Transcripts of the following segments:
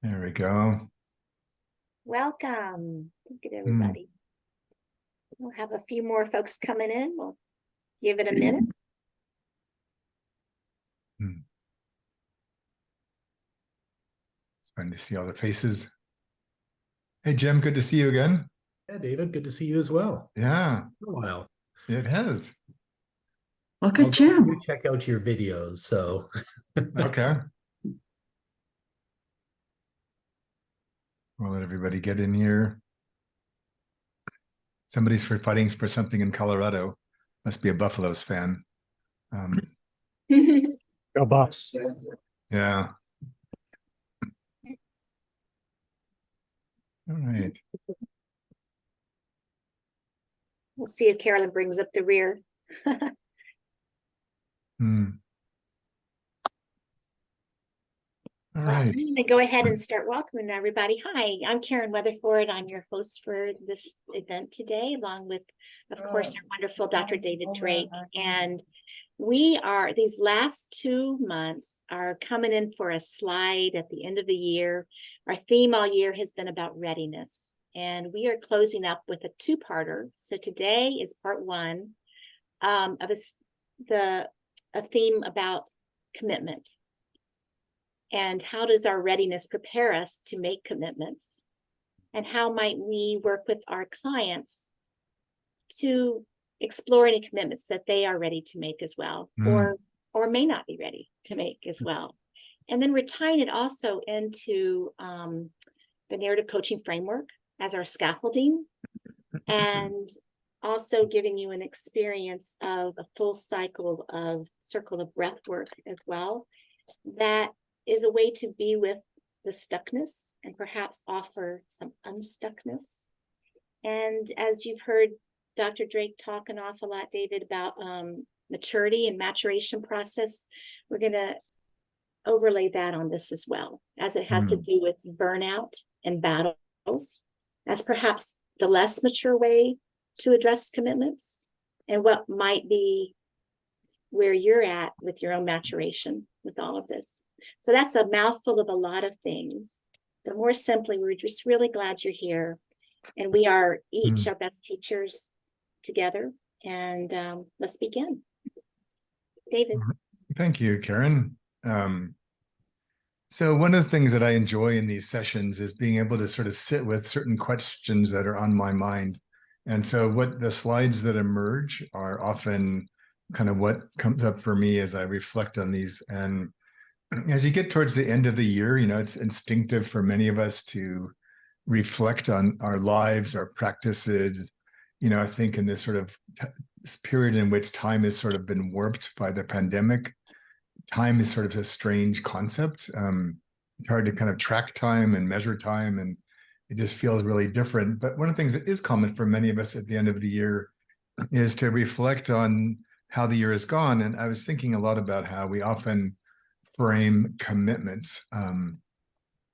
There we go. Welcome. Look at Hmm. everybody. We'll have a few more folks coming in. We'll give it a minute. Hmm. It's fun to see all the faces. Hey, Jim, good to see you again. Yeah, David, good to see you as well. Yeah, For a while. it has. Look at Although I do Jim. check out your videos, so Okay. We'll let everybody get in here. Somebody's fighting for something in Colorado. Must be a Buffaloes fan. go Buffs. Yeah. All right. We'll see if Carolyn brings up the rear. Hmm. All Well, I'm right. going to go ahead and start welcoming everybody. Hi, I'm Karen Weatherford. I'm your host for this event today, along with, of course, our wonderful Dr. David Drake. And these last 2 months are coming in for a slide at the end of the year. Our theme all year has been about readiness, and we are closing up with a two-parter. So today is part one of a theme about commitment. And how does our readiness prepare us to make commitments? And how might we work with our clients to explore any commitments that they are ready to make as well, or may not be ready to make as well? And then we're tying it also into the narrative coaching framework as our scaffolding, and also giving you an experience of a full circle of breath work as well. That is a way to be with the stuckness and perhaps offer some unstuckness. And as you've heard Dr. Drake talk an awful lot, David, about maturity and maturation process, we're going to overlay that on this as well, as it has to do with burnout and battles, as perhaps the less mature way to address commitments, and what might be where you're at with your own maturation with all of this. So that's a mouthful of a lot of things. But more simply, we're just really glad you're here. And we are each our best teachers together. And let's begin. David. Thank you, Karen. So one of the things that I enjoy in these sessions is being able to sort of sit with certain questions that are on my mind. And so what the slides that emerge are often kind of what comes up for me as I reflect on these. And as you get towards the end of the year, it's instinctive for many of us to reflect on our lives, our practices. I think in this sort of this period in which time has sort of been warped by the pandemic, time is sort of a strange concept. It's hard to kind of track time and measure time, and it just feels really different. But one of the things that is common for many of us at the end of the year is to reflect on how the year has gone. And I was thinking a lot about how we often frame commitments, kind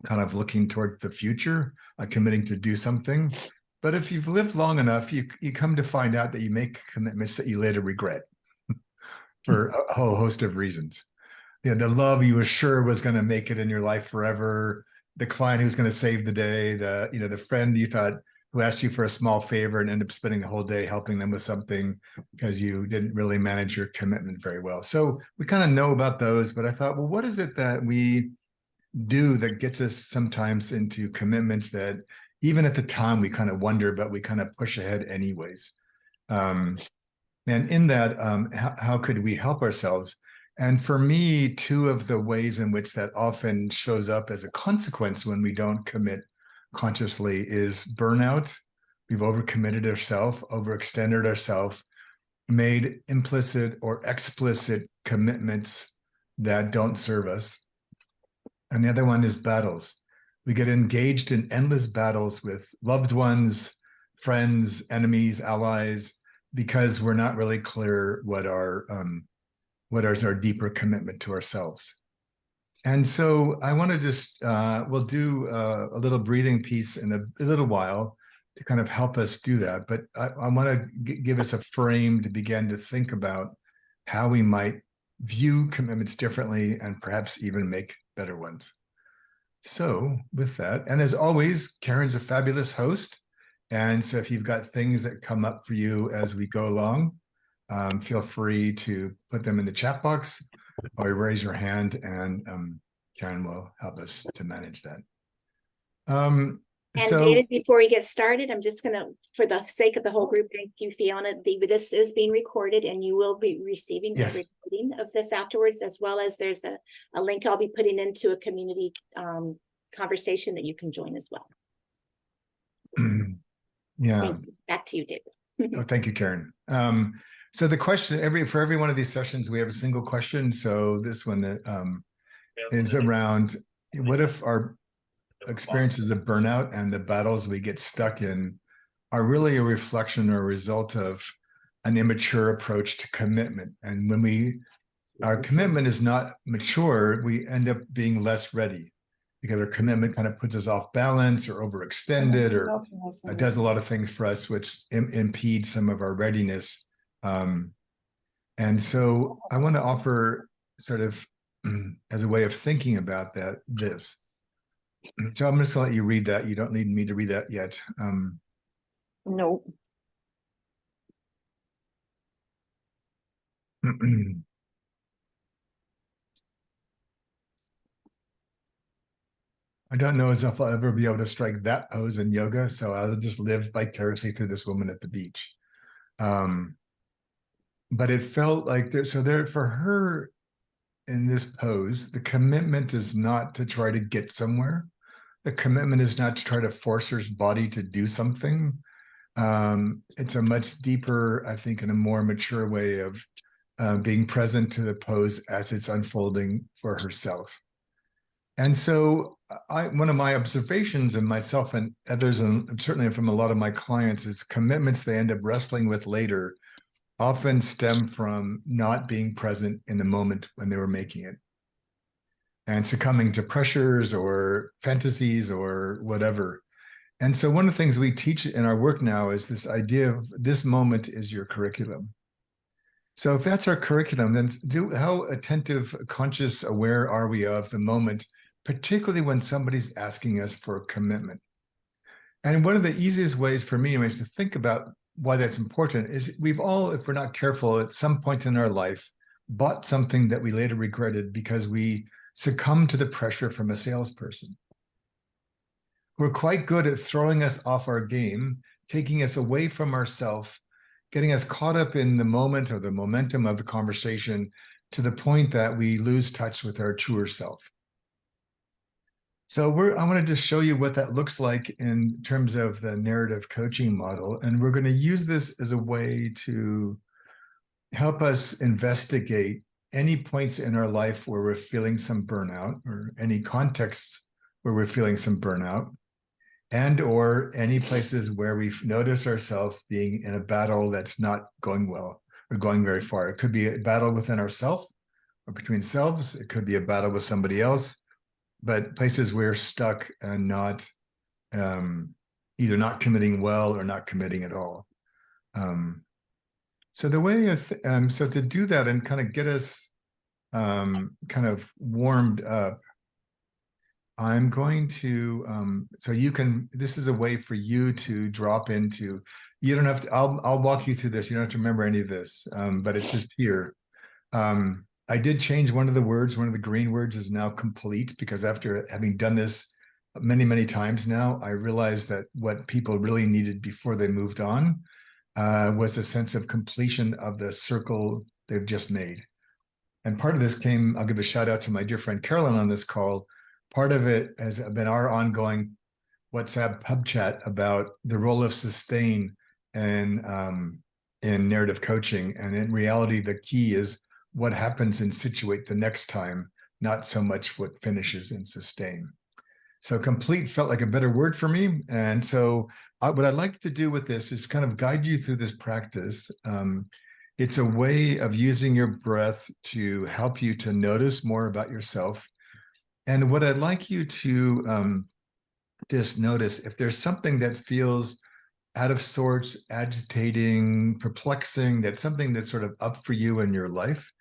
of looking toward the future, committing to do something. But if you've lived long enough, you come to find out that you make commitments that you later regret for a whole host of reasons. The love you were sure was going to make it in your life forever, the client who's going to save the day, the friend you thought who asked you for a small favor and ended up spending the whole day helping them with something because you didn't really manage your commitment very well. So we kind of know about those, but I thought, well, what is it that we do that gets us sometimes into commitments that even at the time we kind of wonder, but we kind of push ahead anyways? And in that, how could we help ourselves? And for me, two of the ways in which that often shows up as a consequence when we don't commit consciously is burnout. We've overcommitted ourselves, overextended ourselves, made implicit or explicit commitments that don't serve us. And the other one is battles. We get engaged in endless battles with loved ones, friends, enemies, allies, because we're not really clear what is our deeper commitment to ourselves. And so I want to just, we'll do a little breathing piece in a little while to kind of help us do that. But I want to give us a frame to begin to think about how we might view commitments differently and perhaps even make better ones. So with that, and as always, Karen's a fabulous host. And so if you've got things that come up for you as we go along, feel free to put them in the chat box or raise your hand, and Karen will help us to manage that. And So David, before we get started, I'm just gonna, for the sake of the whole group, thank you, Fiona. This is being recorded and you will be receiving a yes, recording of this afterwards, as well as there's a link I'll be putting into a community conversation that you can join as well. yeah. Thank you. Back to you, David. Oh, thank you, Karen. So the question for every one of these sessions, we have a single question. So this one is around, what if our experiences of burnout and the battles we get stuck in are really a reflection or a result of an immature approach to commitment? And when our commitment is not mature, we end up being less ready because our commitment kind of puts us off balance or overextended, or does a lot of things for us which impede some of our readiness. And so I want to offer sort of as a way of thinking about this. So I'm just going to let you read that. You don't need me to read that yet. No. I don't know as if I'll ever be able to strike that pose in yoga, so I'll just live vicariously through this woman at the beach. But it felt like there for her in this pose, the commitment is not to try to get somewhere. The commitment is not to try to force her body to do something. It's a much deeper, I think, and a more mature way of being present to the pose as it's unfolding for herself. And so one of my observations of myself and others, and certainly from a lot of my clients, is commitments they end up wrestling with later often stem from not being present in the moment when they were making it and succumbing to pressures or fantasies or whatever. And so one of the things we teach in our work now is this idea of this moment is your curriculum. So if that's our curriculum, then how attentive, conscious, aware are we of the moment, particularly when somebody's asking us for a commitment? And one of the easiest ways for me is to think about why that's important is we've all, if we're not careful, at some point in our life, bought something that we later regretted because we succumbed to the pressure from a salesperson. We're quite good at throwing us off our game, taking us away from ourselves, getting us caught up in the moment or the momentum of the conversation to the point that we lose touch with our truer self. So I wanted to show you what that looks like in terms of the narrative coaching model. And we're going to use this as a way to help us investigate any points in our life where we're feeling some burnout, or any contexts where we're feeling some burnout, and or any places where we've noticed ourselves being in a battle that's not going well or going very far. It could be a battle within ourselves or between selves. It could be a battle with somebody else. But places we're stuck and not either not committing well or not committing at all. So the way so to do that and kind of get us kind of warmed up, I'm going to so you can. This is a way for you to drop into. You don't have to. I'll walk you through this. You don't have to remember any of this, but it's just here. I did change one of the words. One of the green words is now complete, because after having done this many, many times now, I realized that what people really needed before they moved on was a sense of completion of the circle they've just made. And part of this came, I'll give a shout out to my dear friend Carolyn on this call. Part of it has been our ongoing WhatsApp pub chat about the role of sustain in narrative coaching. And in reality, the key is what happens in situate the next time, not so much what finishes in sustain. So complete felt like a better word for me. And so what I'd like to do with this is kind of guide you through this practice. It's a way of using your breath to help you to notice more about yourself. And what I'd like you to just notice, if there's something that feels out of sorts, agitating, perplexing, that's something that's sort of up for you in your life,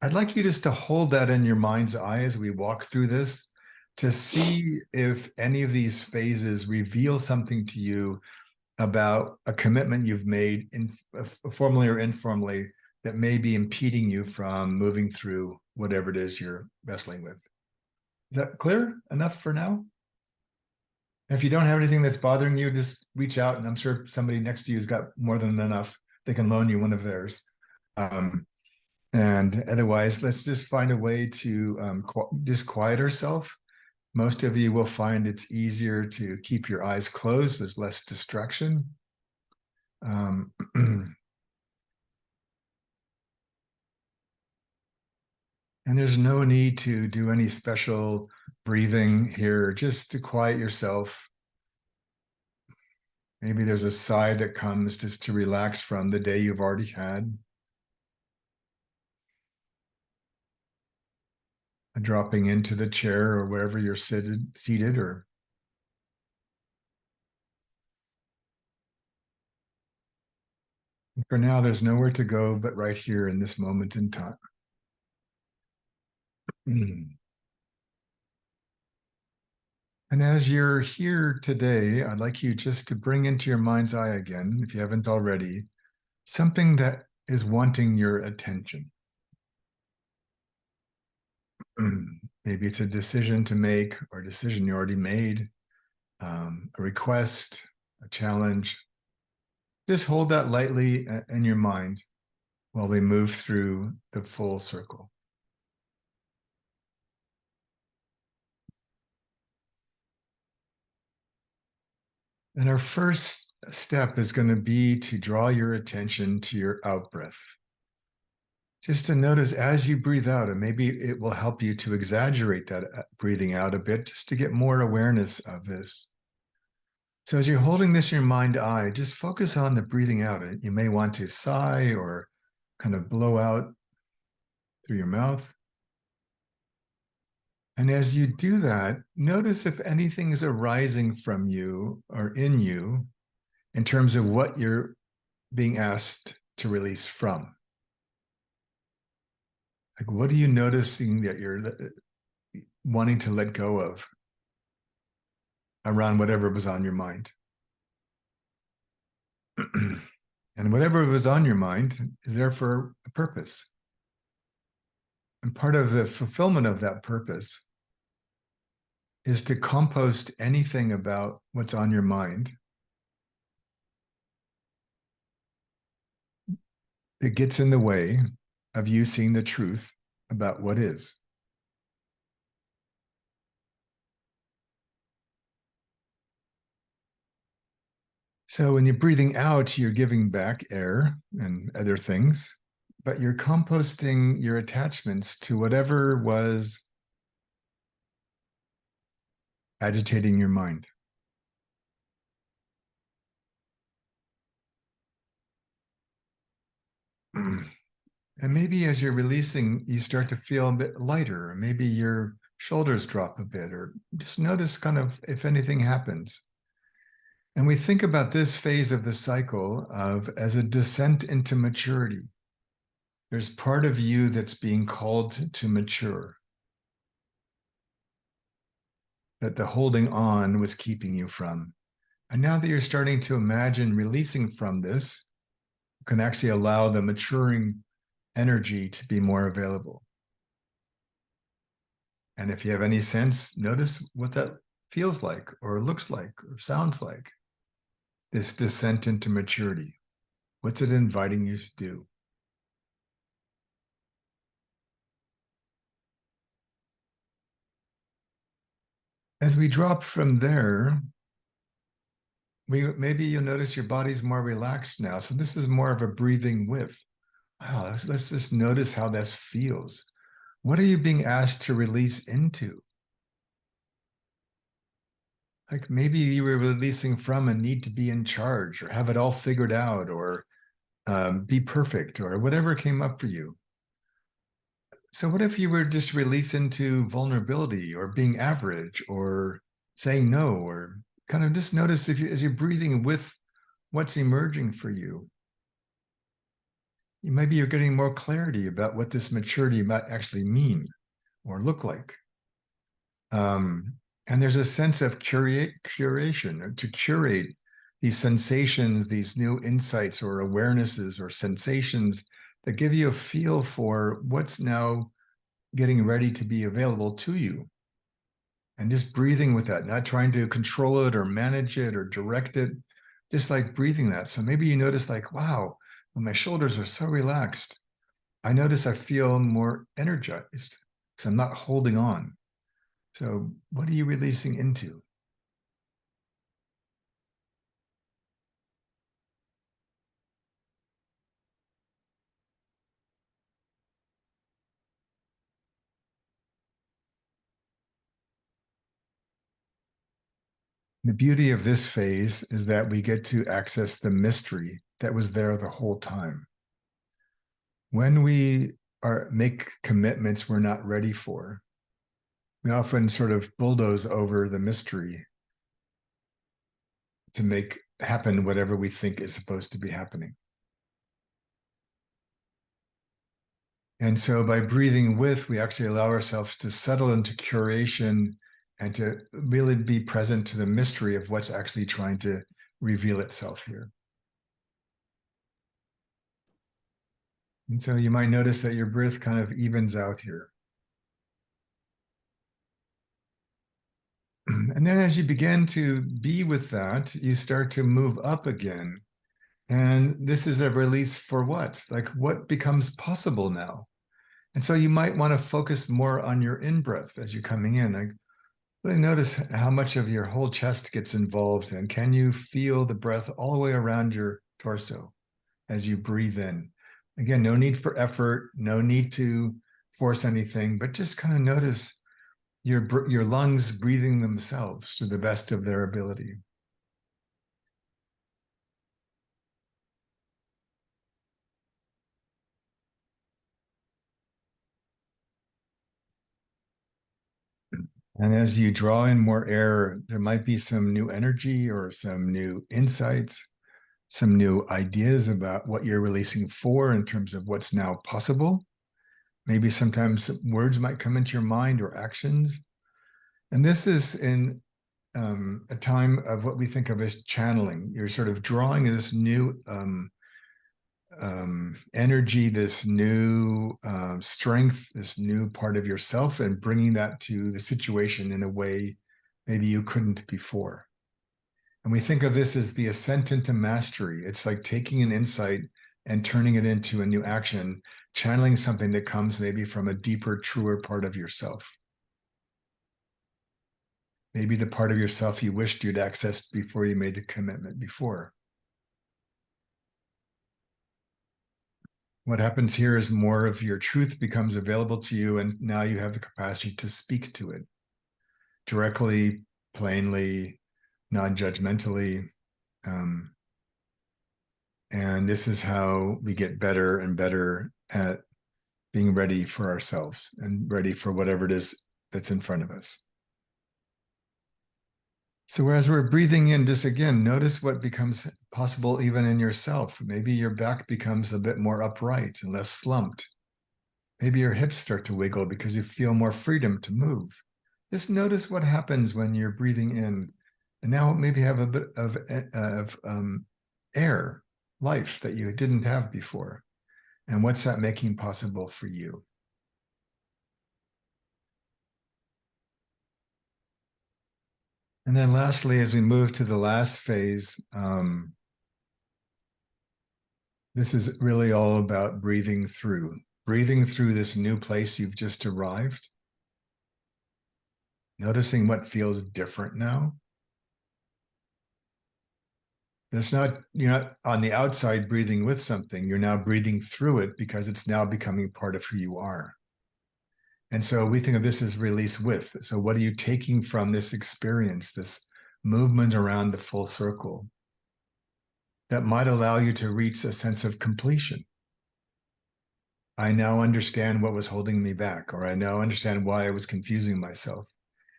I'd like you just to hold that in your mind's eye as we walk through this. to see if any of these phases reveal something to you about a commitment you've made formally or informally that may be impeding you from moving through whatever it is you're wrestling with. Is that clear enough for now? If you don't have anything that's bothering you, just reach out, and I'm sure somebody next to you has got more than enough. They can loan you one of theirs. And otherwise, let's just find a way to just quiet ourselves. Most of you will find it's easier to keep your eyes closed. There's less distraction. And there's no need to do any special breathing here, just to quiet yourself. Maybe there's a sigh that comes just to relax from the day you've already had. A dropping into the chair or wherever you're seated or for now, there's nowhere to go but right here in this moment in time. And as you're here today, I'd like you just to bring into your mind's eye again, if you haven't already, something that is wanting your attention. Maybe it's a decision to make or a decision you already made, a request, a challenge. Just hold that lightly in your mind while we move through the full circle. And our first step is going to be to draw your attention to your out breath. Just to notice as you breathe out, and maybe it will help you to exaggerate that breathing out a bit, just to get more awareness of this. So as you're holding this in your mind eye, just focus on the breathing out. You may want to sigh or kind of blow out through your mouth. And as you do that, notice if anything is arising from you or in you in terms of what you're being asked to release from. Like, what are you noticing that you're wanting to let go of around whatever was on your mind? And whatever was on your mind is there for a purpose. And part of the fulfillment of that purpose is to compost anything about what's on your mind that gets in the way of you seeing the truth about what is. So when you're breathing out, you're giving back air and other things, but you're composting your attachments to whatever was agitating your mind. And maybe as you're releasing, you start to feel a bit lighter, or maybe your shoulders drop a bit, or just notice kind of if anything happens. And we think about this phase of the cycle as a descent into maturity. There's part of you that's being called to mature, that the holding on was keeping you from. And now that you're starting to imagine releasing from this, you can actually allow the maturing energy to be more available. And if you have any sense, notice what that feels like or looks like or sounds like. This descent into maturity. What's it inviting you to do? As we drop from there, maybe you'll notice your body's more relaxed now. So this is more of a breathing with. Wow, let's just notice how this feels. What are you being asked to release into? Like maybe you were releasing from a need to be in charge or have it all figured out or be perfect or whatever came up for you. So what if you were just released into vulnerability or being average or saying no, or kind of just notice if you, as you're breathing with what's emerging for you, maybe you're getting more clarity about what this maturity might actually mean or look like. And there's a sense of curation, or to curate these sensations, these new insights or awarenesses or sensations that give you a feel for what's now getting ready to be available to you. And just breathing with that, not trying to control it or manage it or direct it, just like breathing that. So maybe you notice like, wow, when my shoulders are so relaxed, I notice I feel more energized because I'm not holding on. So what are you releasing into? The beauty of this phase is that we get to access the mystery that was there the whole time. When we make commitments we're not ready for, we often sort of bulldoze over the mystery to make happen whatever we think is supposed to be happening. And so by breathing with, we actually allow ourselves to settle into curation and to really be present to the mystery of what's actually trying to reveal itself here. And so you might notice that your breath kind of evens out here. And then as you begin to be with that, you start to move up again. And this is a release for what? Like what becomes possible now? And so you might want to focus more on your in-breath as you're coming in. Like really notice how much of your whole chest gets involved, and can you feel the breath all the way around your torso as you breathe in? Again, no need for effort, no need to force anything, but just kind of notice your lungs breathing themselves to the best of their ability. And as you draw in more air, there might be some new energy or some new insights, some new ideas about what you're releasing for in terms of what's now possible. Maybe sometimes words might come into your mind or actions. And this is in a time of what we think of as channeling. You're sort of drawing this new energy, this new strength, this new part of yourself, and bringing that to the situation in a way maybe you couldn't before. And we think of this as the ascent into mastery. It's like taking an insight and turning it into a new action, channeling something that comes maybe from a deeper, truer part of yourself. Maybe the part of yourself you wished you'd accessed before you made the commitment before. What happens here is more of your truth becomes available to you, and now you have the capacity to speak to it directly, plainly, non-judgmentally. And this is how we get better and better at being ready for ourselves and ready for whatever it is that's in front of us. So as we're breathing in, just again, notice what becomes possible even in yourself. Maybe your back becomes a bit more upright and less slumped. Maybe your hips start to wiggle because you feel more freedom to move. Just notice what happens when you're breathing in. And now maybe have a bit of air, life that you didn't have before. And what's that making possible for you? And then lastly, as we move to the last phase, this is really all about breathing through this new place you've just arrived, noticing what feels different now. You're not on the outside breathing with something, you're now breathing through it because it's now becoming part of who you are. And so we think of this as release with. So what are you taking from this experience, this movement around the full circle that might allow you to reach a sense of completion? I now understand what was holding me back, or I now understand why I was confusing myself.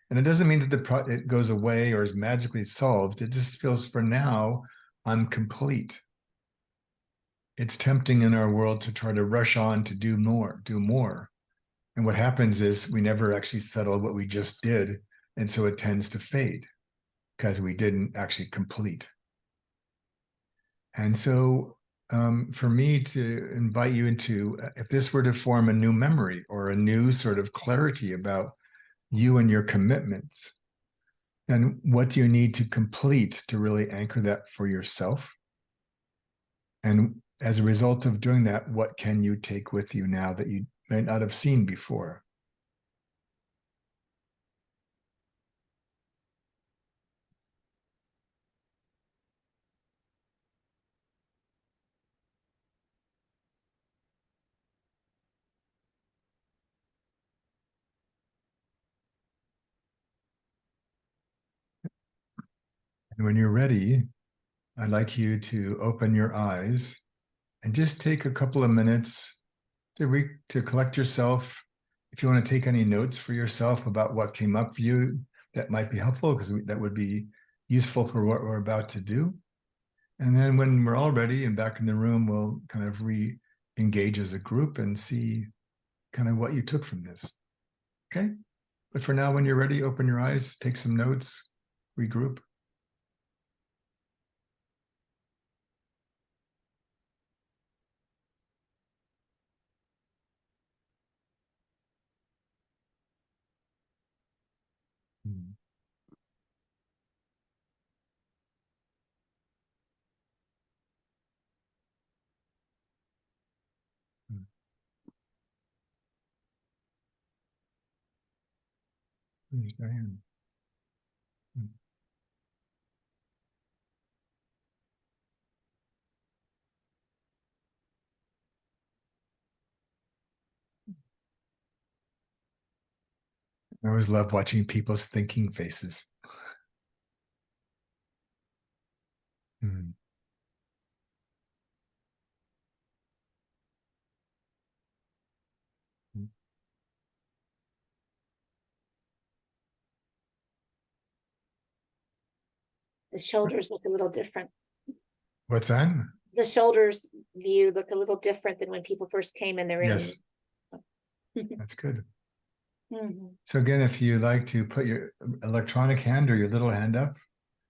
And it doesn't mean that it goes away or is magically solved. It just feels for now, I'm complete. It's tempting in our world to try to rush on to do more. And what happens is we never actually settle what we just did And so it tends to fade because we didn't actually complete. And so for me to invite you into, if this were to form a new memory or a new sort of clarity about you and your commitments, then what do you need to complete to really anchor that for yourself? And as a result of doing that, what can you take with you now that you might not have seen before? And when you're ready, I'd like you to open your eyes and just take a couple of minutes to collect yourself. If you want to take any notes for yourself about what came up for you, that might be helpful because that would be useful for what we're about to do. And then when we're all ready and back in the room, we'll kind of re-engage as a group and see kind of what you took from this. Okay? But for now, when you're ready, open your eyes, take some notes, regroup. Mm. Mm. Please, Diane. Mm. I always love watching people's thinking faces. Mm. Mm. The shoulders look a little different. What's that? The shoulders view look a little different than when people first came in the room. Yes, that's good. Mhm. So again, if you like to put your electronic hand or your little hand up,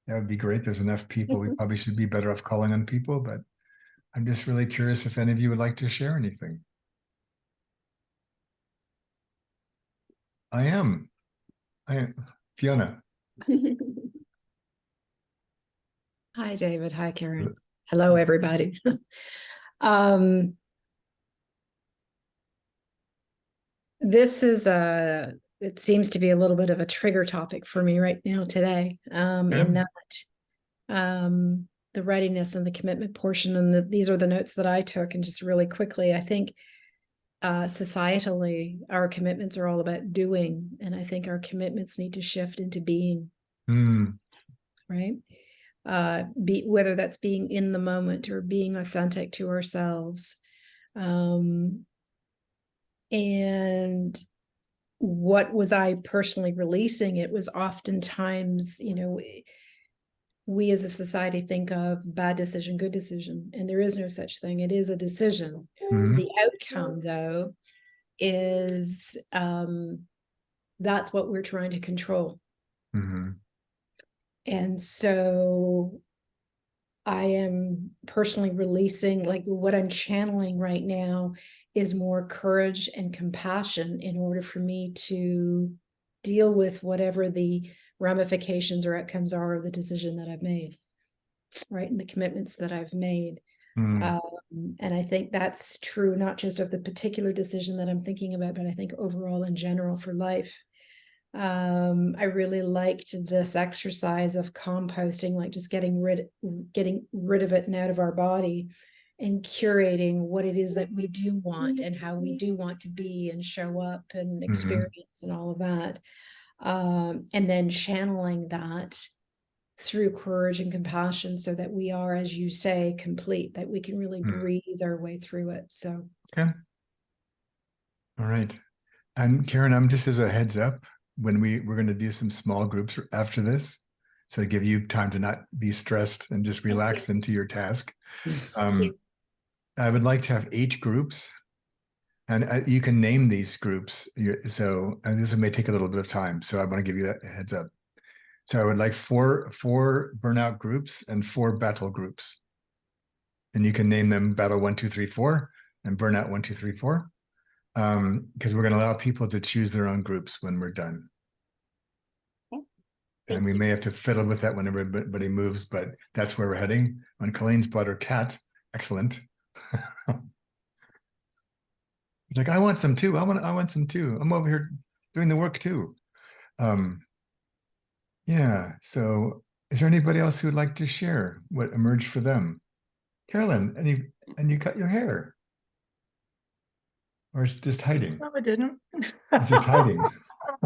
that would be great. There's enough people. We probably should be better off calling on people, but I'm just really curious if any of you would like to share anything. I am. Fiona. Hi, David. Hi, Karen. Hello, everybody. um, this is it seems to be a little bit of a trigger topic for me right now today, in that the readiness and the commitment portion, and these are the notes that I took. And just really quickly, I think societally, our commitments are all about doing, and I think our commitments need to shift into being. Right? Whether that's being in the moment or being authentic to ourselves. And what was I personally releasing? It was oftentimes, we as a society think of bad decision, good decision, and there is no such thing. It is a decision. The outcome, though, is that's what we're trying to control. And so I am personally releasing, like what I'm channeling right now is more courage and compassion in order for me to deal with whatever the ramifications or outcomes are of the decision that I've made, right? And the commitments that I've made. And I think that's true, not just of the particular decision that I'm thinking about, but I think overall in general for life. I really liked this exercise of composting, like just getting rid of it and out of our body, and curating what it is that we do want and how we do want to be and show up and experience and all of that. And then channeling that through courage and compassion so that we are, as you say, complete, that we can really breathe our way through it. So, okay. All right. And Karen, I'm just as a heads up, when we're going to do some small groups after this, so give you time to not be stressed and just relax into your task. I would like to have 8 groups. And you can name these groups. So, and this may take a little bit of time. So I want to give you that heads up. So I would like four burnout groups and 4 battle groups. And you can name them battle 1, 2, 3, 4 and burnout 1, 2, 3, 4. Because we're going to allow people to choose their own groups when we're done. Okay. And we may have to fiddle with that when everybody moves, but that's where we're heading. When Colleen's brought her cat, excellent. He's like, I want some too. I want some too. I'm over here doing the work too. Yeah. So is there anybody else who would like to share what emerged for them? Carolyn, and you cut your hair. Or it's just hiding. No, I didn't. It's just hiding.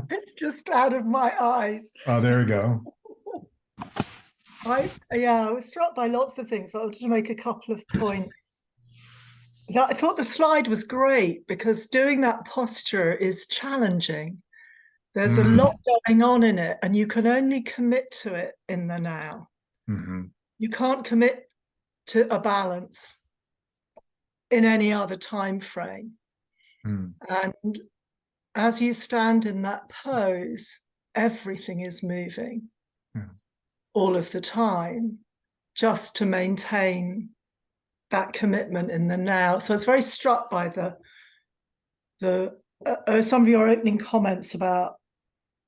It's just out of my eyes. Oh, there we go. I was struck by lots of things, but I wanted to make a couple of points. I thought the slide was great because doing that posture is challenging. There's a lot going on in it, and you can only commit to it in the now. Mm-hmm. You can't commit to a balance in any other time frame. And as you stand in that pose, everything is moving all of the time, just to maintain that commitment in the now. So I was very struck by some of your opening comments about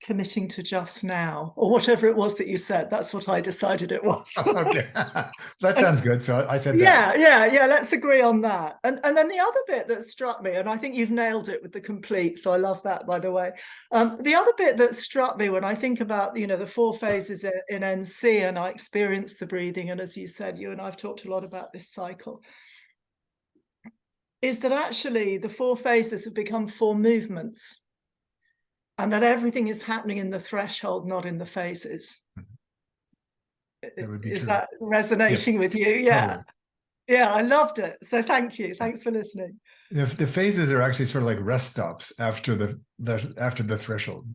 committing to just now, or whatever it was that you said. That's what I decided it was. Okay, that sounds good. So I said that. Yeah. Let's agree on that. And then the other bit that struck me, and I think you've nailed it with the complete. So I love that, by the way. The other bit that struck me when I think about the 4 phases in NC, and I experienced the breathing, and as you said, you and I've talked a lot about this cycle, is that actually the 4 phases have become 4 movements. And that everything is happening in the threshold, not in the phases. Is true. that resonating with you? Yeah. Totally. Yeah, I loved it. So thank you. Thanks for listening. The phases are actually sort of like rest stops after the threshold.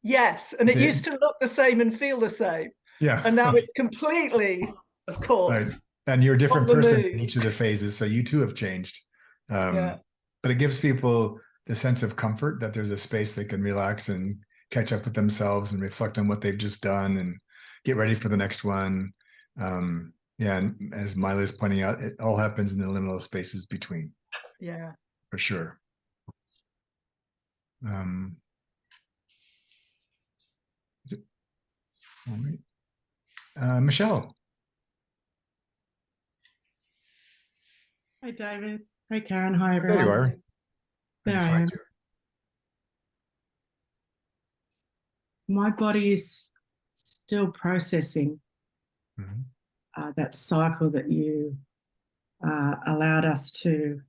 Yes, and it used to look the same and feel the same. Yeah. And now it's completely, of course. Right. And you're a different person in each of the phases, so you too have changed. But it gives people the sense of comfort that there's a space they can relax and catch up with themselves and reflect on what they've just done and get ready for the next one. And as Miley is pointing out, it all happens in the liminal spaces between. Yeah, for sure. All right. Michelle. Hi, David. Hi, Karen. Hi, everyone. There you are. There I am. My body is still processing that cycle that you allowed us to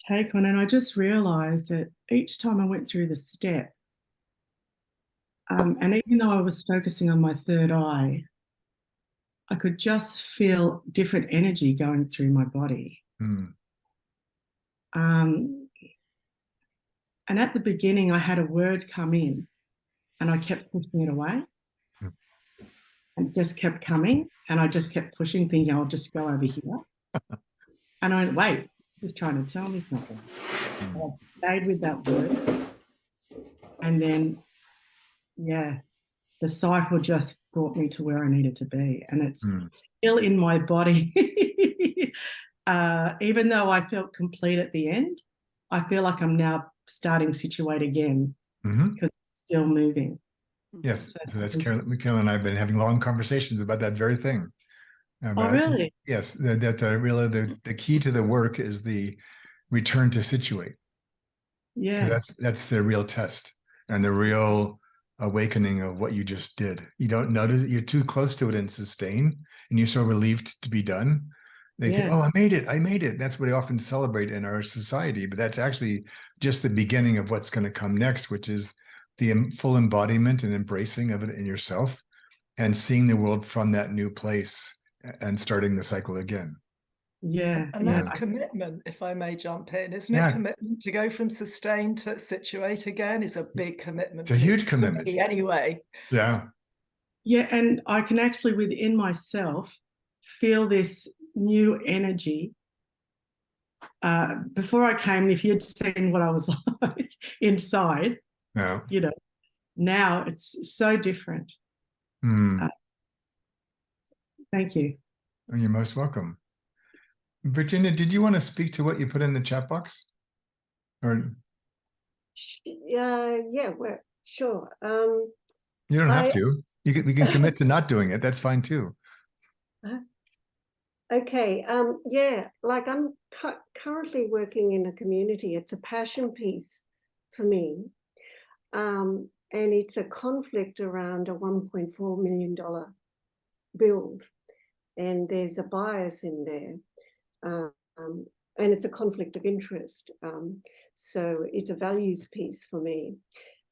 take on. And I just realized that each time I went through the step, and even though I was focusing on my third eye, I could just feel different energy going through my body. And at the beginning, I had a word come in and I kept pushing it away. And it just kept coming and I just kept pushing, thinking I'll just go over here. And I went, wait, he's trying to tell me something. I stayed with that word. And then, the cycle just brought me to where I needed to be. And it's still in my body. Even though I felt complete at the end, I feel like I'm now starting situate again because it's still moving. Yes, so that's Carolyn and I have been having long conversations about that very thing. Oh, really? Yes, that really the key to the work is the return to situate. Yeah, that's the real test and the real awakening of what you just did. You don't notice it, you're too close to it and sustain, and you're so relieved to be done. They think, oh, I made it. That's what we often celebrate in our society, but that's actually just the beginning of what's going to come next, which is the full embodiment and embracing of it in yourself and seeing the world from that new place and starting the cycle again. Yeah. And that's commitment, if I may jump in, isn't it? Commitment to go from sustain to situate again is a big commitment. It's a huge commitment. Anyway. Yeah. Yeah. And I can actually within myself feel this new energy before I came, if you'd seen what I was like inside, Yeah. you know, now it's so different. Thank you. Oh, you're most welcome. Virginia, did you want to speak to what you put in the chat box? Or yeah, well, sure. you don't have to. We can commit to not doing it. That's fine too. Okay. Yeah, like I'm currently working in a community. It's a passion piece for me. And it's a conflict around a $1.4 million build. And there's a bias in there. And it's a conflict of interest. So it's a values piece for me.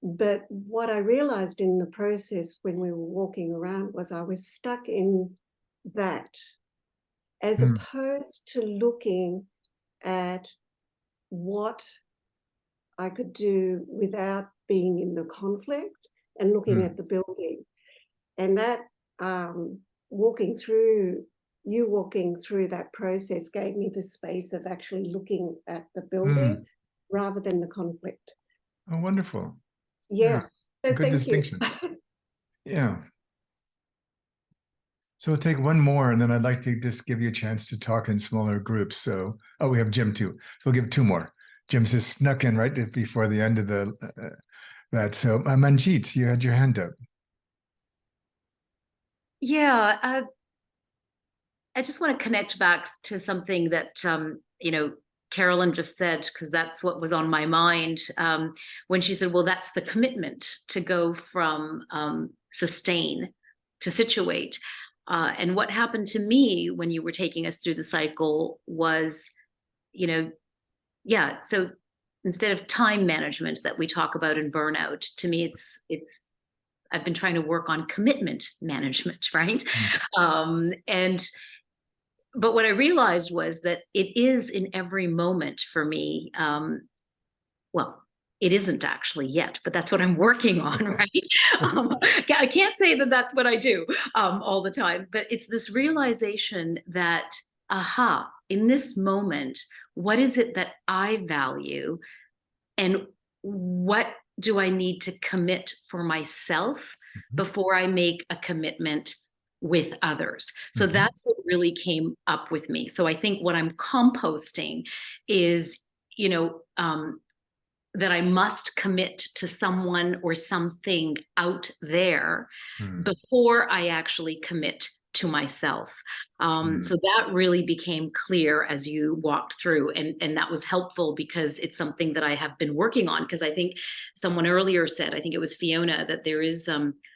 But what I realized in the process when we were walking around was I was stuck in that, as opposed to looking at what I could do without being in the conflict and looking at the building. And that walking through that process gave me the space of actually looking at the building rather than the conflict. Oh, wonderful. Yeah. So good distinction. Yeah. So we'll take one more, and then I'd like to just give you a chance to talk in smaller groups. So, we have Jim too. So we'll give two more. Jim's just snuck in right before the end of that. So Manjeet, you had your hand up. Yeah, I just want to connect back to something that, Carolyn just said, because that's what was on my mind when she said, well, that's the commitment to go from sustain to situate. And what happened to me when you were taking us through the cycle was, so instead of time management that we talk about in burnout, to me, I've been trying to work on commitment management, right? But what I realized was that it is in every moment for me. Well, it isn't actually yet, but that's what I'm working on, right? I can't say that that's what I do all the time, but it's this realization that, in this moment, what is it that I value, and what do I need to commit for myself before I make a commitment with others? So that's what really came up with me. So I think what I'm composting is, that I must commit to someone or something out there before I actually commit to myself. So that really became clear as you walked through, and that was helpful because it's something that I have been working on, because I think someone earlier said, I think it was Fiona, that there is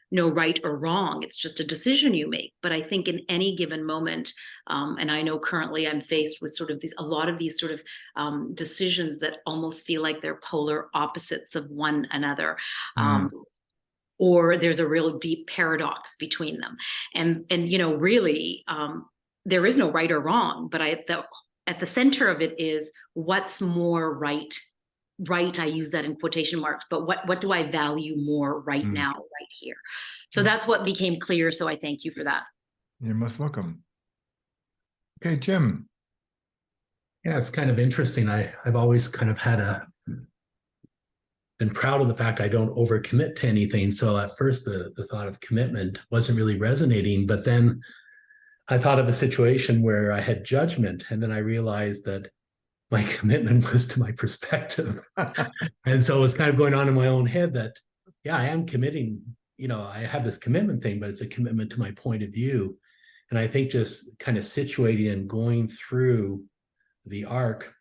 no right or wrong. It's just a decision you make. But I think in any given moment, and I know currently I'm faced with sort of a lot of these sort of decisions that almost feel like they're polar opposites of one another. Or there's a real deep paradox between them. And really, there is no right or wrong, but at the center of it is what's more right, I use that in quotation marks, but what do I value more right now, right here? So that's what became clear. So I thank you for that. You're most welcome. Okay, Jim. Yeah, it's kind of interesting. I've always kind of been proud of the fact I don't overcommit to anything. So at first the thought of commitment wasn't really resonating, but then I thought of a situation where I had judgment, and then I realized that my commitment was to my perspective. And so it's kind of going on in my own head that, I am committing, I have this commitment thing, but it's a commitment to my point of view. And I think just kind of situating and going through the arc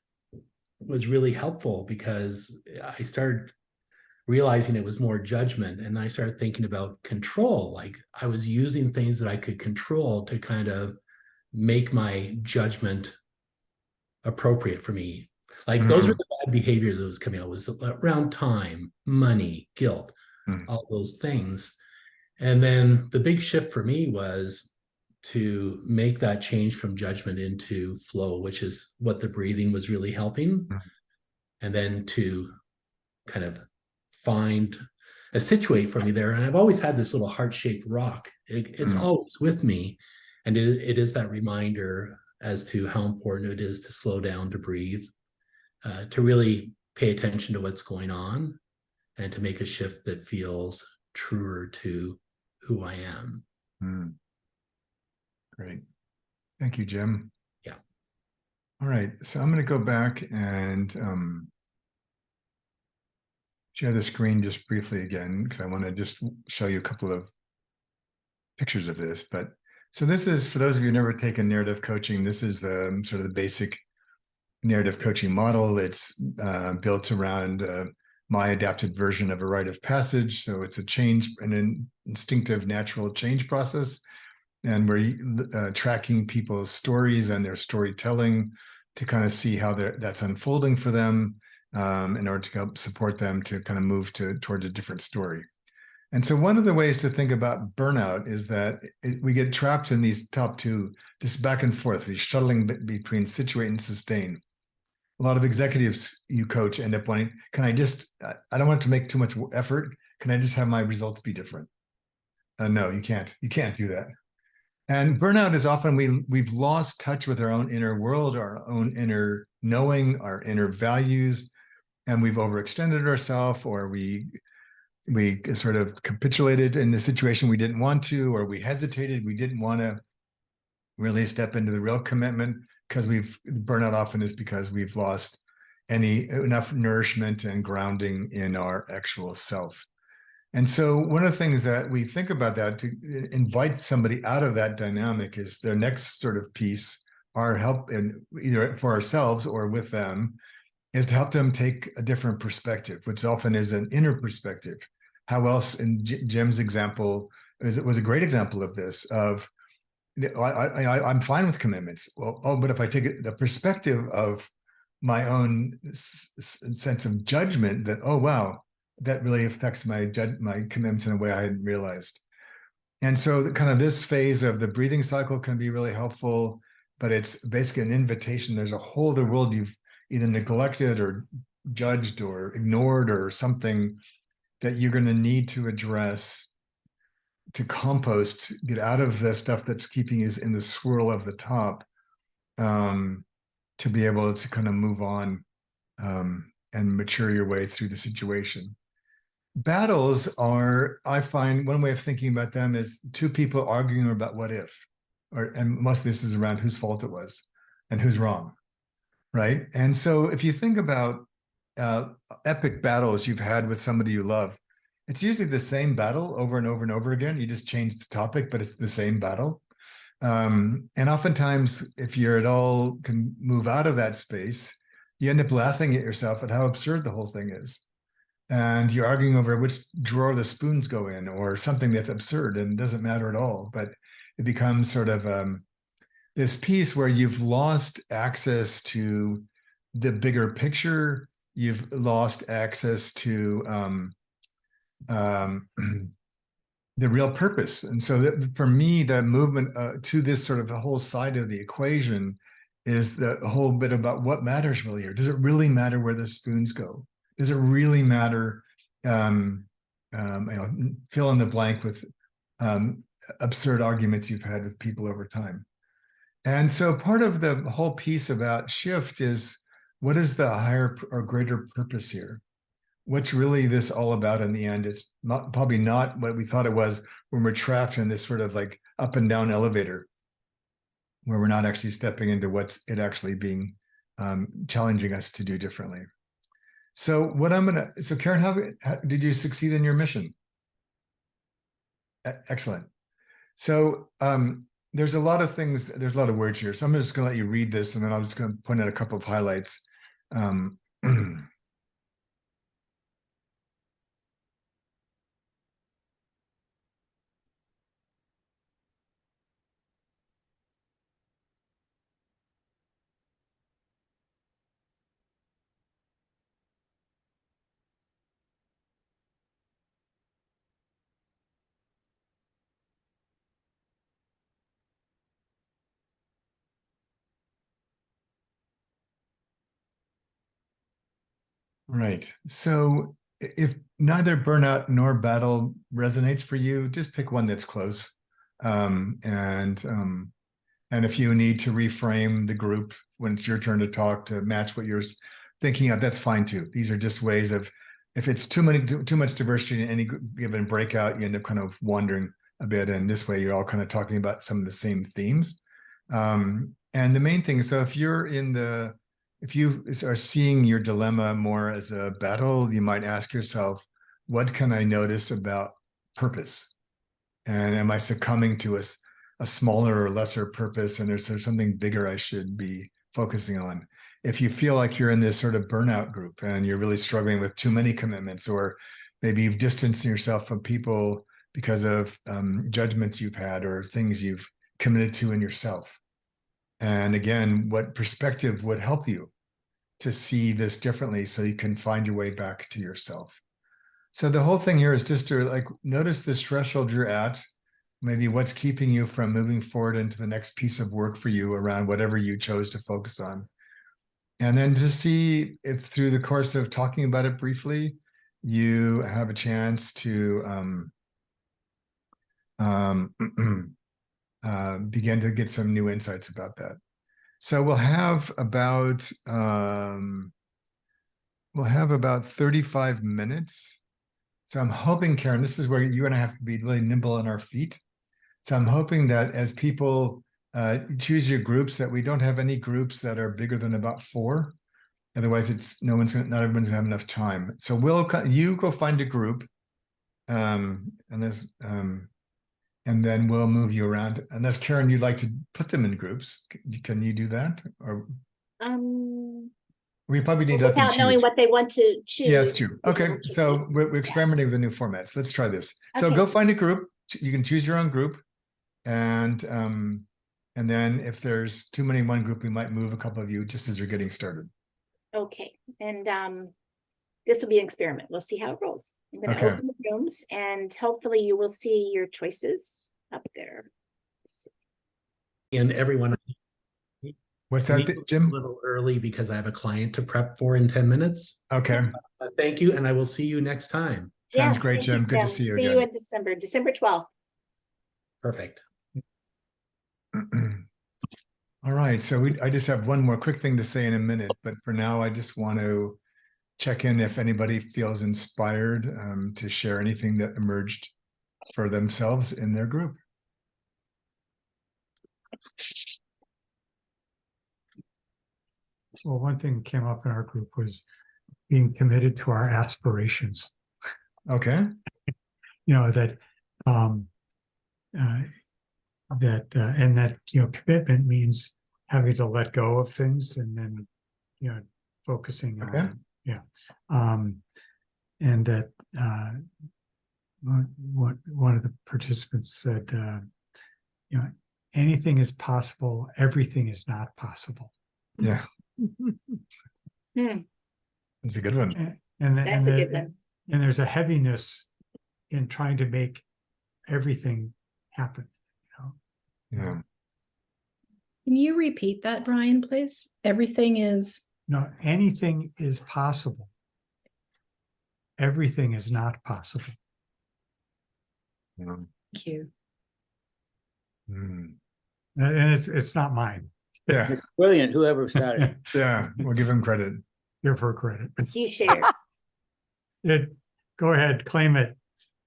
was really helpful, because I started realizing it was more judgment. And then I started thinking about control. Like I was using things that I could control to kind of make my judgment appropriate for me. Like those were the bad behaviors that was coming out, was around time, money, guilt, all those things. And then the big shift for me was to make that change from judgment into flow, which is what the breathing was really helping. And then to kind of situate for me there. And I've always had this little heart-shaped rock. It's always with me. And it is that reminder as to how important it is to slow down, to breathe, to really pay attention to what's going on and to make a shift that feels truer to who I am. Great. Thank you, Jim. Yeah. All right. So I'm going to go back and share the screen just briefly again, because I want to just show you a couple of pictures of this. But so this is, for those of you who've never taken narrative coaching, this is the sort of the basic narrative coaching model. It's built around my adapted version of a rite of passage. So it's a change, an instinctive, natural change process. And we're tracking people's stories and their storytelling to kind of see how that's unfolding for them in order to help support them to kind of move towards a different story. And so one of the ways to think about burnout is that we get trapped in these top two, this back and forth, these shuttling between situate and sustain. A lot of executives you coach end up wanting, I don't want to make too much effort. Can I just have my results be different? No, you can't. You can't do that. And burnout is often we've lost touch with our own inner world, our own inner knowing, our inner values, and we've overextended ourselves, or we sort of capitulated in the situation we didn't want to, or we hesitated, we didn't want to really step into the real commitment, because burnout often is because we've lost enough nourishment and grounding in our actual self. And so one of the things that we think about that to invite somebody out of that dynamic is their next sort of piece, our help, and either for ourselves or with them, is to help them take a different perspective, which often is an inner perspective. How else, in Jim's example, was a great example of this, of I'm fine with commitments. Well, but if I take the perspective of my own sense of judgment, that, oh, wow, that really affects my commitments in a way I hadn't realized. And so kind of this phase of the breathing cycle can be really helpful, but it's basically an invitation. There's a whole other world you've either neglected or judged or ignored or something that you're going to need to address, to compost, get out of the stuff that's keeping you in the swirl of the top, to be able to kind of move on and mature your way through the situation. Battles are, I find, one way of thinking about them is two people arguing about what if, and most of this is around whose fault it was and who's wrong, right? And so if you think about epic battles you've had with somebody you love, it's usually the same battle over and over and over again. You just change the topic, but it's the same battle. And oftentimes, if you're at all can move out of that space, you end up laughing at yourself at how absurd the whole thing is. And you're arguing over which drawer the spoons go in, or something that's absurd and doesn't matter at all. But it becomes sort of this piece where you've lost access to the bigger picture. You've lost access to the real purpose. And so that, for me, the movement to this sort of a whole side of the equation is the whole bit about what matters really here. Does it really matter where the spoons go? Does it really matter? Fill in the blank with absurd arguments you've had with people over time. And so part of the whole piece about shift is, what is the higher or greater purpose here? What's really this all about in the end? It's probably not what we thought it was when we're trapped in this sort of like up and down elevator, where we're not actually stepping into what's it actually being challenging us to do differently. So so Karen, how did you succeed in your mission? Excellent. So there's a lot of things, there's a lot of words here. So I'm just gonna let you read this, and then I'm just gonna point out a couple of highlights. Right. So if neither burnout nor battle resonates for you, just pick one that's close. And if you need to reframe the group when it's your turn to talk to match what thinking of, that's fine too. These are just ways of, if it's too much diversity in any given breakout, you end up kind of wandering a bit. And this way, you're all kind of talking about some of the same themes. And the main thing, so if you are seeing your dilemma more as a battle, you might ask yourself, what can I notice about purpose? And am I succumbing to a smaller or lesser purpose? And is there something bigger I should be focusing on? If you feel like you're in this sort of burnout group and you're really struggling with too many commitments, or maybe you've distanced yourself from people because of judgments you've had or things you've committed to in yourself. And again, what perspective would help you to see this differently so you can find your way back to yourself? So the whole thing here is just to like notice this threshold you're at, maybe what's keeping you from moving forward into the next piece of work for you around whatever you chose to focus on. And then to see if through the course of talking about it briefly, you have a chance to begin to get some new insights about that. So we'll have about 35 minutes. So I'm hoping, Karen, this is where you and I have to be really nimble on our feet. So I'm hoping that as people choose your groups, that we don't have any groups that are bigger than about 4. Otherwise, not everyone's gonna have enough time. So you go find a group, and then we'll move you around. Unless Karen, you'd like to put them in groups, can you do that? Or we probably need to let them without knowing choose. what they want to choose. Yeah, that's true. Okay, so we're experimenting with a new format. So let's try this. So Okay. go find a group. You can choose your own group, and then if there's too many in one group, we might move a couple of you just as you're getting started. Okay, and this will be an experiment. We'll see how it rolls. I'm going to Okay. open the rooms, and hopefully you will see your choices up there. And everyone, What's I need that, to leave Jim? a little early because I have a client to prep for in 10 minutes. Okay, Thank you, and I will see you next time. sounds Yes, great, thank you, Jim. Good to see you See you again. in December 12th. Perfect. All right, so I just have one more quick thing to say in a minute, but for now, I just want to check in if anybody feels inspired to share anything that emerged for themselves in their group. Well, one thing that came up in our group was being committed to our aspirations. Okay. You know, that and that, you know, commitment means having to let go of things and then, you know, focusing Okay. on, yeah. And that what one of the participants said, you know, anything is possible, everything is not possible. Yeah, Hmm, that's a good one. That's a good one. And there's a heaviness in trying to make everything happen, you know. Yeah. Can you repeat that, Brian, please? Everything is. No, anything is possible. Everything is not possible. Yeah. Thank you. Mm. And it's not mine. Yeah. It's brilliant, whoever started. Yeah, we'll give him credit. Give her credit. You share. Go ahead, claim it.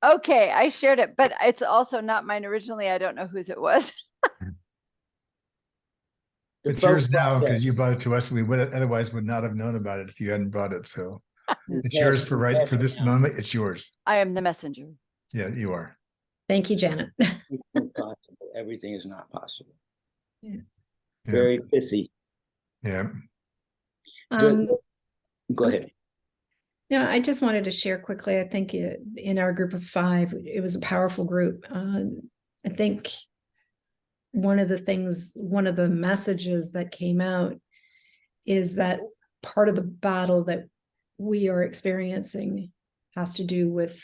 Okay, I shared it, but it's also not mine originally. I don't know whose it was. The It's yours folk now because process. you brought it to us. We otherwise would not have known about it if you hadn't brought it. So it's Yes, yours for this now. moment. It's yours. I am the messenger. Yeah, you are. Thank you, Janet. It's impossible. Everything is not possible. Yeah. Very pithy. Yeah. Go ahead. Yeah, I just wanted to share quickly. I think in our group of 5, it was a powerful group. I think one of the messages that came out is that part of the battle that we are experiencing has to do with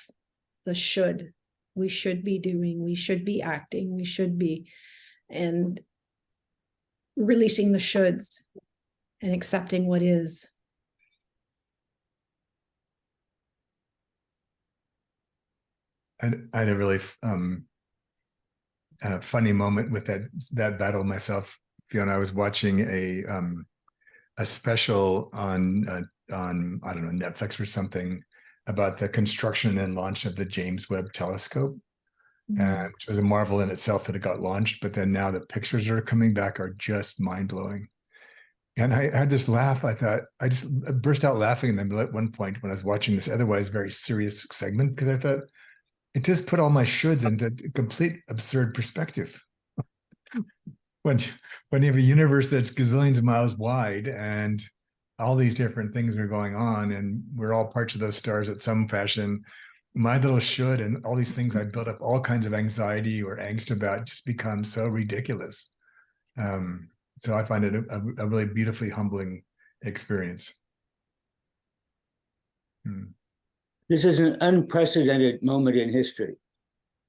the should. We should be doing, we should be acting, we should be, and releasing the shoulds and accepting what is. I had a really funny moment with that battle myself, Fiona. I was watching a special on on, I don't know, Netflix or something about the construction and launch of the James Webb Telescope, which was a marvel in itself that it got launched. But then now the pictures that are coming back are just mind blowing. And I just laugh. I just burst out laughing at one point when I was watching this otherwise very serious segment, because I thought it just put all my shoulds into complete absurd perspective. When you have a universe that's gazillions of miles wide and all these different things are going on, and we're all parts of those stars at some fashion, my little should and all these things I built up all kinds of anxiety or angst about just become so ridiculous. So I find it a really beautifully humbling experience. This is an unprecedented moment in history.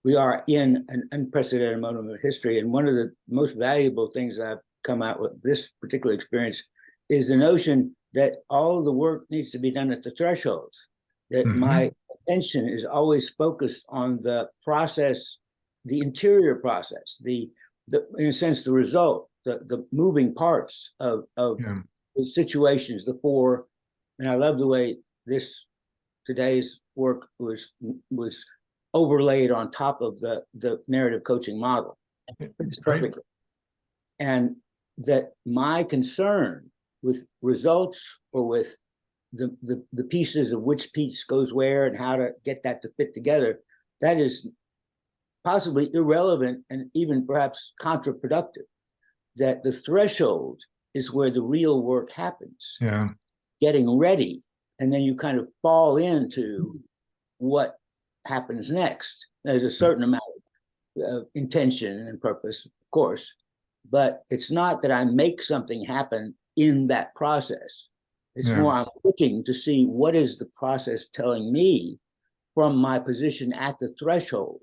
We are in an unprecedented moment of history. And one of the most valuable things I've come out with this particular experience is the notion that all the work needs to be done at the thresholds, that my attention is always focused on the process, the interior process, the in a sense, the result, the moving parts of the situations, the four. And I love the way today's work was overlaid on top of the narrative coaching model. It's perfectly. And that my concern with results, or with the pieces of which piece goes where and how to get that to fit together, that is possibly irrelevant and even perhaps counterproductive. That the threshold is where the real work happens. Yeah. Getting ready, and then you kind of fall into what happens next. There's a certain amount of intention and purpose, of course, but it's not that I make something happen in that process. It's more I'm looking to see what is the process telling me from my position at the threshold,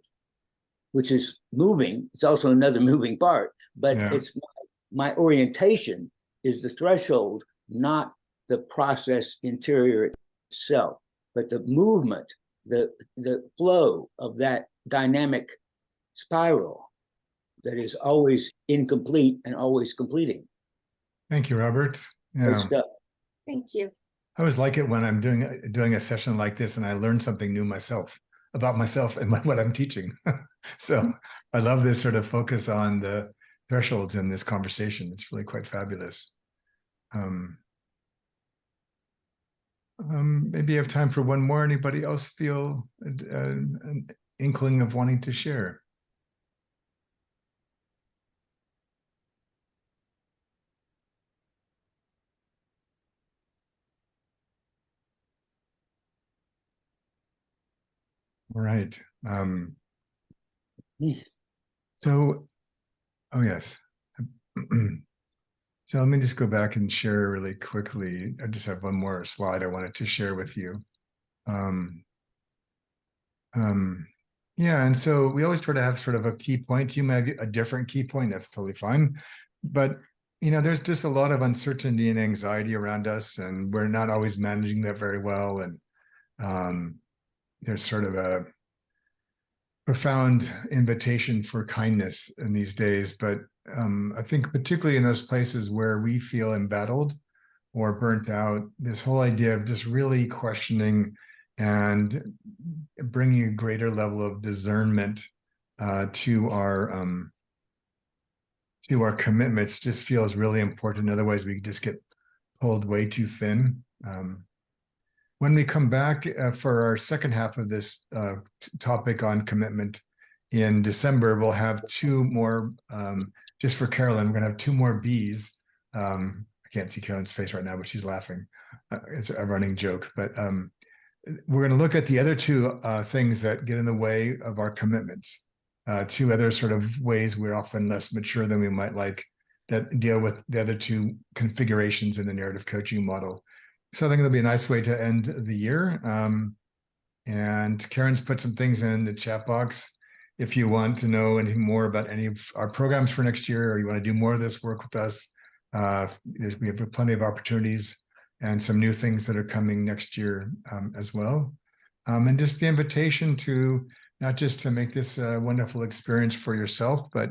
which is moving. It's also another moving part, but it's my orientation is the threshold, not the process interior itself, but the movement, the flow of that dynamic spiral that is always incomplete and always completing. Thank you, Robert. Great stuff. Thank you. I always like it when I'm doing a session like this and I learn something new about myself and what I'm teaching. So I love this sort of focus on the thresholds in this conversation. It's really quite fabulous. Maybe you have time for one more. Anybody else feel an inkling of wanting to share? All right. So, oh yes. So let me just go back and share really quickly. I just have one more slide I wanted to share with you. Yeah, and so we always try to have sort of a key point. You may have a different key point, that's totally fine. But, there's just a lot of uncertainty and anxiety around us, and we're not always managing that very well. And there's sort of a profound invitation for kindness in these days. But I think particularly in those places where we feel embattled or burnt out, this whole idea of just really questioning and bringing a greater level of discernment to our commitments just feels really important. Otherwise, we just get pulled way too thin. When we come back for our second half of this topic on commitment in December, we'll have two more, just for Carolyn, we're going to have two more Bs. I can't see Carolyn's face right now, but she's laughing. It's a running joke. But we're going to look at the other two things that get in the way of our commitments, two other sort of ways we're often less mature than we might like, that deal with the other two configurations in the narrative coaching model. So I think it'll be a nice way to end the year. And Karen's put some things in the chat box. If you want to know anything more about any of our programs for next year, or you want to do more of this work with us, we have plenty of opportunities and some new things that are coming next year as well. And just the invitation to not just to make this a wonderful experience for yourself, but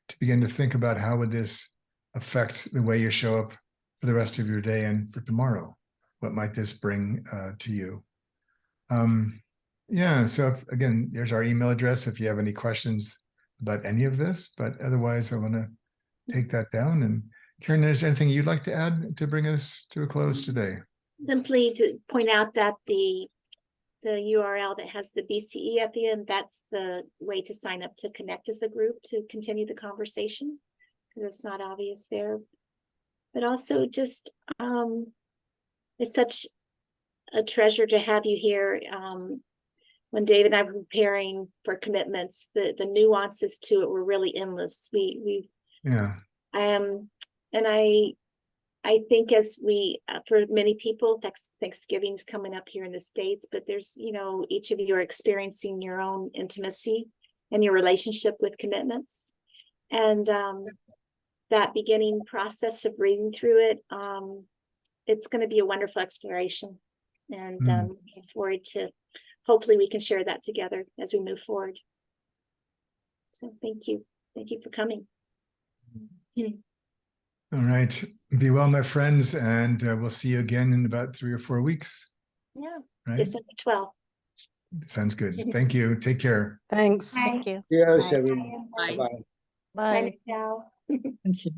to begin to think about how would this affect the way you show up for the rest of your day and for tomorrow. what might this bring to you? Yeah, so again, here's our email address if you have any questions about any of this, but otherwise I want to take that down. And Karen, is there anything you'd like to add to bring us to a close today? Simply to point out that the URL that has the BCE at the end, that's the way to sign up to connect as a group to continue the conversation, because it's not obvious there. But also just, it's such a treasure to have you here. When David and I were preparing for commitments, the nuances to it were really endless. Yeah. And I think as we, for many people, Thanksgiving's coming up here in the States, but there's, you know, each of you are experiencing your own intimacy and your relationship with commitments. And that beginning process of reading through it, it's going to be a wonderful exploration. And looking forward to, hopefully we can share that together as we move forward. So thank you. Thank you for coming. All right. Be well, my friends, and we'll see you again in about 3 or 4 weeks. Yeah. Right? December 12th. Sounds good. Thank you. Take care. Thanks. Bye. Thank you. Yes, Bye. everyone. Bye. Bye-bye. Bye, Michelle. Thank you.